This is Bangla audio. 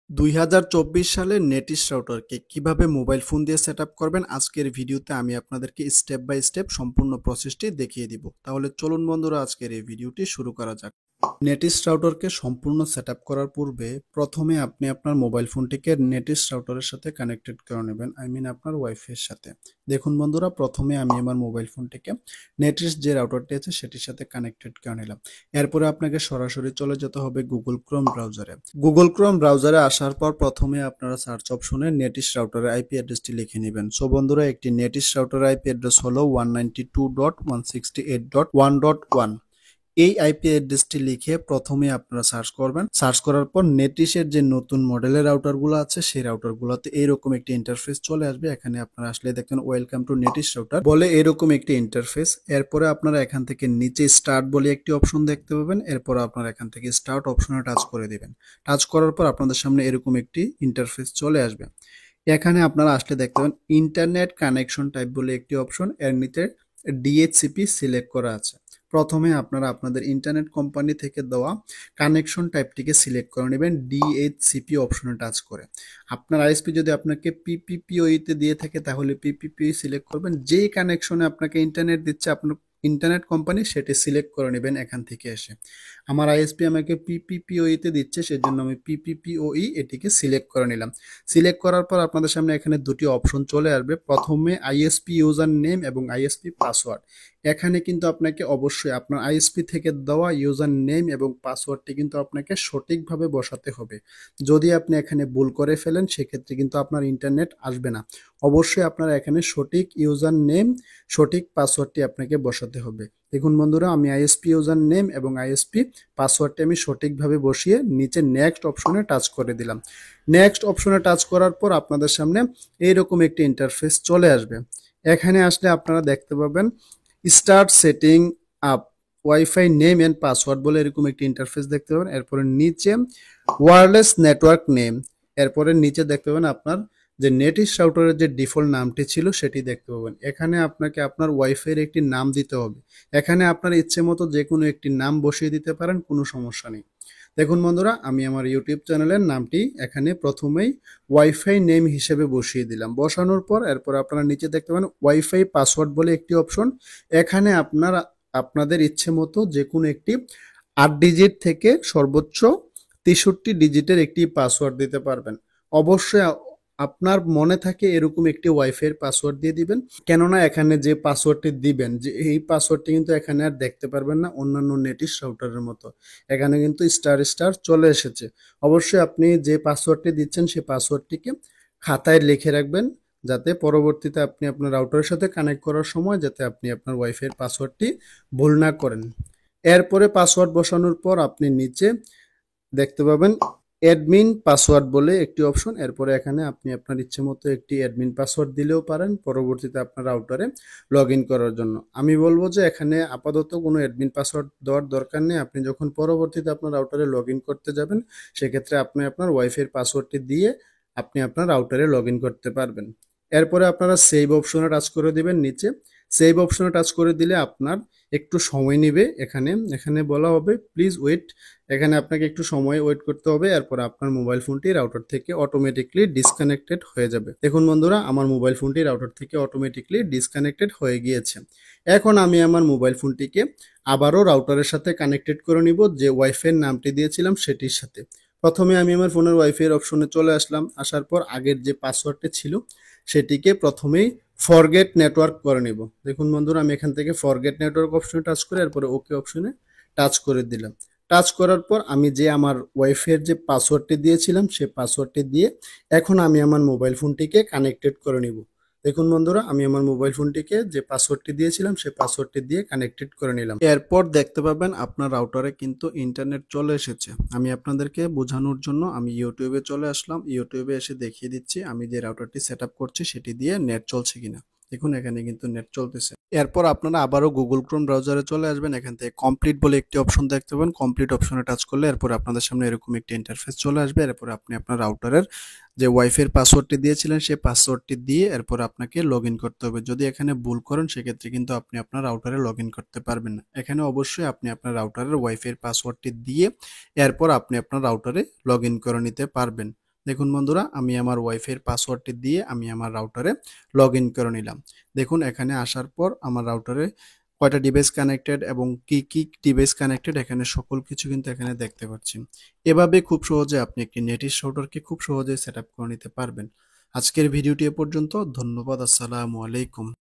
2024 সালে নেটিস রাউটারকে কিভাবে মোবাইল ফোন দিয়ে সেটআপ করবেন আজকের ভিডিওতে আমি আপনাদেরকে স্টেপ বাই স্টেপ সম্পূর্ণ প্রসেসটি দেখিয়ে দিব। তাহলে চলুন বন্ধুরা আজকের এই ভিডিওটি শুরু করা যাক। নেটিস রাউটারকে সম্পূর্ণ সেটআপ করার পূর্বে প্রথমে আপনি আপনার মোবাইল ফোনটিকে নেটিস রাউটারের সাথে কানেক্টেড করে নেবেন, আপনার ওয়াইফাই এর সাথে। দেখুন বন্ধুরা, প্রথমে আমি আমার মোবাইল ফোনটিকে নেটিস যে রাউটারটি আছে সেটির সাথে কানেক্টেড করে নিলাম। এরপরে আপনাকে সরাসরি চলে যেতে হবে গুগল ক্রোম ব্রাউজারে। গুগল ক্রোম ব্রাউজারে আসার পর প্রথমে আপনারা সার্চ অপশনে নেটিস রাউটারের আইপি অ্যাড্রেসটি লিখে নেবেন। সো বন্ধুরা, একটি নেটিস রাউটারের আইপি অ্যাড্রেস হলো 192.168.1.1। এই আইপি অ্যাড্রেসটি লিখে প্রথমে আপনারা সার্চ করবেন। সার্চ করার পর নেটিসের যে নতুন মডেলের রাউটারগুলো আছে সেই রাউটারগুলোতে এইরকম একটি ইন্টারফেস চলে আসবে। এখানে আপনারা আসলে দেখবেন ওয়েলকাম টু নেটিস রাউটার বলে এরকম একটি ইন্টারফেস। এরপরে আপনারা এখান থেকে নিচে স্টার্ট বলে একটি অপশন দেখতে পাবেন। এরপর আপনারা এখান থেকে স্টার্ট অপশনে টাচ করে দিবেন। টাচ করার পর আপনাদের সামনে এরকম একটি ইন্টারফেস চলে আসবে। এখানে আপনারা আসলে দেখতে পাবেন ইন্টারনেট কানেকশন টাইপ বলে একটি অপশন, এর নিচে ডিএইচসিপি সিলেক্ট করা আছে। প্রথমে আপনারা আপনাদের ইন্টারনেট কোম্পানি থেকে দেওয়া কানেকশন টাইপটিকে সিলেক্ট করে নেবেন ডিএইচসিপি অপশনে টাচ করে। আপনার আইএসপি যদি আপনাকে পিপিপিওই তে দিয়ে থাকে তাহলে পিপিপিওই সিলেক্ট করবেন। যেই কানেকশনে আপনাকে ইন্টারনেট দিচ্ছে আপনার ইন্টারনেট কোম্পানি সেটি সিলেক্ট করে নেবেন এখান থেকে এসে। আমার আইএসপি আমাকে পিপিপিওই তে দিচ্ছে, সেজন্য আমি পিপিপিওই এটিকে সিলেক্ট করে নিলাম। সিলেক্ট করার পর আপনাদের সামনে এখানে দুটি অপশন চলে আসবে। প্রথমে আইএসপি ইউজার নেম এবং আইএসপি পাসওয়ার্ড। এখানে কিন্তু আপনাকে অবশ্যই আপনার আইএসপি থেকে দেওয়া ইউজার নেম এবং পাসওয়ার্ডটি কিন্তু আপনাকে সঠিকভাবে বসাতে হবে। যদি আপনি এখানে ভুল করে ফেলেন সেক্ষেত্রে কিন্তু আপনার ইন্টারনেট আসবে না। অবশ্যই আপনার এখানে সঠিক ইউজার নেম, সঠিক পাসওয়ার্ডটি আপনাকে বসাতে হবে। দেখুন বন্ধুরা, আমি আইএসপি ইউজার নেম এবং আইএসপি পাসওয়ার্ডটি আমি সঠিকভাবে বসিয়ে নিচে নেক্সট অপশনে টাচ করে দিলাম। নেক্সট অপশনে টাচ করার পর আপনাদের সামনে এইরকম একটি ইন্টারফেস চলে আসবে। এখানে আসলে আপনারা দেখতে পাবেন start setting up wifi name and password বলে এরকম একটি ইন্টারফেস দেখতে পাবেন। এরপরে নিচে ওয়্যারলেস নেটওয়ার্ক নেম, এরপরে নিচে দেখতে পাবেন আপনার যে নেটিস রাউটারের যে ডিফল্ট নামটি ছিল সেটি দেখতে পাবেন। এখানে আপনাকে আপনার ওয়াইফাই এর একটি নাম দিতে হবে। এখানে আপনার ইচ্ছে মতো যে কোনো একটি নাম বসিয়ে দিতে পারেন, কোনো সমস্যা নেই। দেখুন বন্ধুরা, আমি আমার ইউটিউব চ্যানেলের নামটি এখানে প্রথমেই ওয়াইফাই নেম হিসেবে বসিয়ে দিলাম। বসানোর পর এরপর আপনারা নিচে দেখতে পাবেন ওয়াইফাই পাসওয়ার্ড বলে একটি অপশন। এখানে আপনারা আপনাদের ইচ্ছে মতো যে কোনো একটি 8 ডিজিট থেকে সর্বোচ্চ 63 ডিজিটের একটি পাসওয়ার্ড দিতে পারবেন। অবশ্যই আপনার মনে থাকে এরকম একটি ওয়াইফাই এর পাসওয়ার্ড দিয়ে দিবেন, কেননা এখানে যে পাসওয়ার্ডটি দিবেন যে এই পাসওয়ার্ডটি কিন্তু এখানে আর দেখতে পারবেন না অন্যান্য নেটিস রাউটারের মতো। এখানে কিন্তু স্টার স্টার চলে এসেছে। অবশ্যই আপনি যে পাসওয়ার্ডটি দিচ্ছেন সেই পাসওয়ার্ডটিকে খাতায় লিখে রাখবেন, যাতে পরবর্তীতে আপনি আপনার রাউটারের সাথে কানেক্ট করার সময় যাতে আপনি আপনার ওয়াইফাই এর পাসওয়ার্ডটি ভুল না করেন। এরপরে পাসওয়ার্ড বসানোর পর আপনি নিচে দেখতে পাবেন অ্যাডমিন পাসওয়ার্ড বলে একটি অপশন। এরপরে এখানে আপনি আপনার ইচ্ছে মতো একটি অ্যাডমিন পাসওয়ার্ড দিলেও পারেন পরবর্তীতে আপনার রাউটারে লগ ইন করার জন্য। আমি বলবো যে এখানে আপাতত কোনো অ্যাডমিন পাসওয়ার্ড দেওয়ার দরকার নেই। আপনি যখন পরবর্তীতে আপনার রাউটারে লগ ইন করতে যাবেন সেক্ষেত্রে আপনি আপনার ওয়াইফাই এর পাসওয়ার্ডটি দিয়ে আপনি আপনার রাউটারে লগ ইন করতে পারবেন। এরপরে আপনারা সেভ অপশনে টাচ করে দিবেন নিচে। সেভ অপশনে টাচ করে দিলে আপনার একটু সময় নেবে। এখানে এখানে বলা হবে প্লিজ ওয়েট। এখানে আপনাকে একটু সময় ওয়েট করতে হবে। এরপর আপনার মোবাইল ফোনটি রাউটার থেকে অটোমেটিকলি ডিসকানেক্টেড হয়ে যাবে। দেখুন বন্ধুরা, আমার মোবাইল ফোনটি রাউটার থেকে অটোমেটিকলি ডিসকানেক্টেড হয়ে গিয়েছে। এখন আমি আমার মোবাইল ফোনটিকে আবারও রাউটারের সাথে কানেক্টেড করে নিব যে ওয়াইফাই এর নামটি দিয়েছিলাম সেটির সাথে। প্রথমে আমি আমার ফোনের ওয়াইফাই এর অপশনে চলে আসলাম। আসার পর আগের যে পাসওয়ার্ডটি ছিল সেটিকে প্রথমেই ফরগেট নেটওয়ার্ক করে নিব। দেখুন বন্ধুরা, আমি এখান থেকে ফরগেট নেটওয়ার্ক অপশনে টাচ করে এরপরে ওকে অপশনে টাচ করে দিলাম। টাচ করার পর আমি যে আমার ওয়াইফাই এর যে পাসওয়ার্ডটি দিয়েছিলাম সেই পাসওয়ার্ডটি দিয়ে এখন আমি আমার মোবাইল ফোনটিকে কানেক্টেড করে নিব। দেখুন বন্ধুরা, আমি আমার মোবাইল ফোনটিকে যে পাসওয়ার্ডটি দিয়েছিলাম সেই পাসওয়ার্ডটি দিয়ে কানেক্টেড করে নিলাম। এরপর দেখতে পাবেন আপনার রাউটারে কিন্তু ইন্টারনেট চলে এসেছে। আমি আপনাদেরকে বোঝানোর জন্য আমি ইউটিউবে চলে আসলাম। ইউটিউবে এসে দেখিয়ে দিচ্ছি আমি যে রাউটারটি সেট আপ করছি সেটি দিয়ে নেট চলছে কিনা। দেখুন এখানে কিন্তু নেট চলতেছে। এরপর আপনারা আবারও গুগল ক্রোম ব্রাউজারে চলে আসবেন। এখান থেকে কমপ্লিট বলে একটি অপশন দেখতে পাবেন। কমপ্লিট অপশনে টাচ করলে এরপর আপনাদের সামনে এরকম একটি ইন্টারফেস চলে আসবে। এরপর আপনি আপনার রাউটারের যে ওয়াইফাই এর পাসওয়ার্ডটি দিয়েছিলেন সেই পাসওয়ার্ডটি দিয়ে এরপর আপনাকে লগ ইন করতে হবে। যদি এখানে ভুল করেন সেক্ষেত্রে কিন্তু আপনি আপনার রাউটারে লগ ইন করতে পারবেন না। এখানে অবশ্যই আপনি আপনার রাউটারের ওয়াইফাই এর পাসওয়ার্ডটি দিয়ে এরপর আপনি আপনার রাউটারে লগ ইন করে নিতে পারবেন। দেখুন বন্ধুরা, আমি আমার ওয়াইফাইয়ের পাসওয়ার্ডটি দিয়ে আমি আমার রাউটারে লগ ইন করে নিলাম। দেখুন এখানে আসার পর আমার রাউটারে কয়টা ডিভাইস কানেক্টেড এবং কি কি ডিভাইস কানেক্টেড এখানে সকল কিছু কিন্তু এখানে দেখতে পাচ্ছি। এভাবে খুব সহজে আপনি একটি নেটিশ রাউটারকে খুব সহজে সেট আপ করে নিতে পারবেন। আজকের ভিডিওটি এ পর্যন্ত। ধন্যবাদ। আসসালামু আলাইকুম।